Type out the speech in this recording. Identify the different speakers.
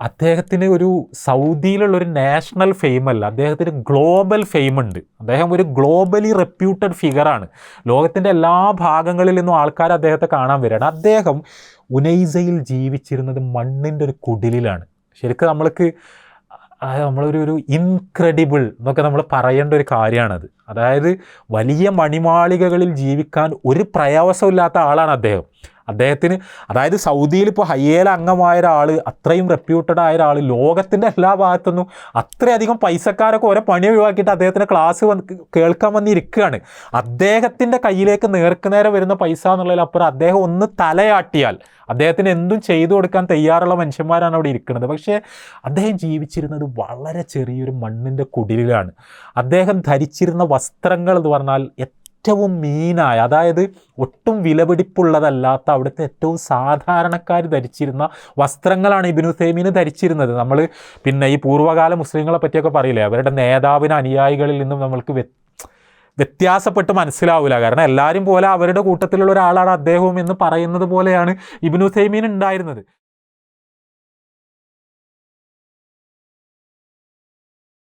Speaker 1: അദ്ദേഹത്തിന് ഒരു സൗദിയിലുള്ളൊരു national fame അല്ല, അദ്ദേഹത്തിന് ഗ്ലോബൽ ഫെയിം ഉണ്ട്. അദ്ദേഹം ഒരു ഗ്ലോബലി റെപ്യൂട്ടഡ് ഫിഗറാണ്. ലോകത്തിൻ്റെ എല്ലാ ഭാഗങ്ങളിൽ നിന്നും ആൾക്കാർ അദ്ദേഹത്തെ കാണാൻ വരികയാണ്. അദ്ദേഹം ഉനൈസയിൽ ജീവിച്ചിരുന്നത് മണ്ണിൻ്റെ ഒരു കുടിലിലാണ്. ശരിക്കും നമ്മളൊരു ഇൻക്രെഡിബിൾ എന്നൊക്കെ നമ്മൾ പറയേണ്ട ഒരു കാര്യമാണത്. അതായത് വലിയ മണിമാളികകളിൽ ജീവിക്കാൻ ഒരു പ്രയാസമില്ലാത്ത ആളാണ് അദ്ദേഹം. അതായത് സൗദിയിൽ ഇപ്പോൾ ഹയ്യേല അംഗമായ ഒരാൾ, അത്രയും റെപ്യൂട്ടഡ് ആയ ഒരാൾ, ലോകത്തിൻ്റെ എല്ലാ ഭാഗത്തുനിന്നും അത്രയധികം പൈസക്കാരൊക്കെ ഓരോ പണി ഒഴിവാക്കിയിട്ട് അദ്ദേഹത്തിൻ്റെ ക്ലാസ് കേൾക്കാൻ വന്നിരിക്കുകയാണ്. അദ്ദേഹത്തിൻ്റെ കയ്യിലേക്ക് നേർക്കുനേരെ വരുന്ന പൈസ എന്നുള്ളതിലപ്പുറം അദ്ദേഹം ഒന്ന് തലയാട്ടിയാൽ അദ്ദേഹത്തിന് എന്തും ചെയ്തു കൊടുക്കാൻ തയ്യാറുള്ള മനുഷ്യന്മാരാണ് അവിടെ ഇരിക്കുന്നത്. പക്ഷേ അദ്ദേഹം ജീവിച്ചിരുന്നത് വളരെ ചെറിയൊരു മണ്ണിൻ്റെ കുടിലാണ്. അദ്ദേഹം ധരിച്ചിരുന്ന വസ്ത്രങ്ങൾ എന്ന് പറഞ്ഞാൽ ഏറ്റവും മീനായ, അതായത് ഒട്ടും വിലപിടിപ്പുള്ളതല്ലാത്ത അവിടുത്തെ ഏറ്റവും സാധാരണക്കാർ ധരിച്ചിരുന്ന വസ്ത്രങ്ങളാണ് ഇബ്നു ഉസൈമീൻ ധരിച്ചിരുന്നത്. നമ്മൾ പിന്നെ ഈ പൂർവ്വകാല മുസ്ലിങ്ങളെ പറ്റിയൊക്കെ പറയില്ലേ, അവരുടെ നേതാവിന് അനുയായികളിൽ നിന്നും നമ്മൾക്ക് വ്യത്യാസപ്പെട്ട് മനസ്സിലാവില്ല. കാരണം എല്ലാവരും പോലെ അവരുടെ കൂട്ടത്തിലുള്ള ഒരാളാണ് അദ്ദേഹവും എന്ന് പറയുന്നത് പോലെയാണ് ഇബ്നു ഉസൈമീൻ ഉണ്ടായിരുന്നത്.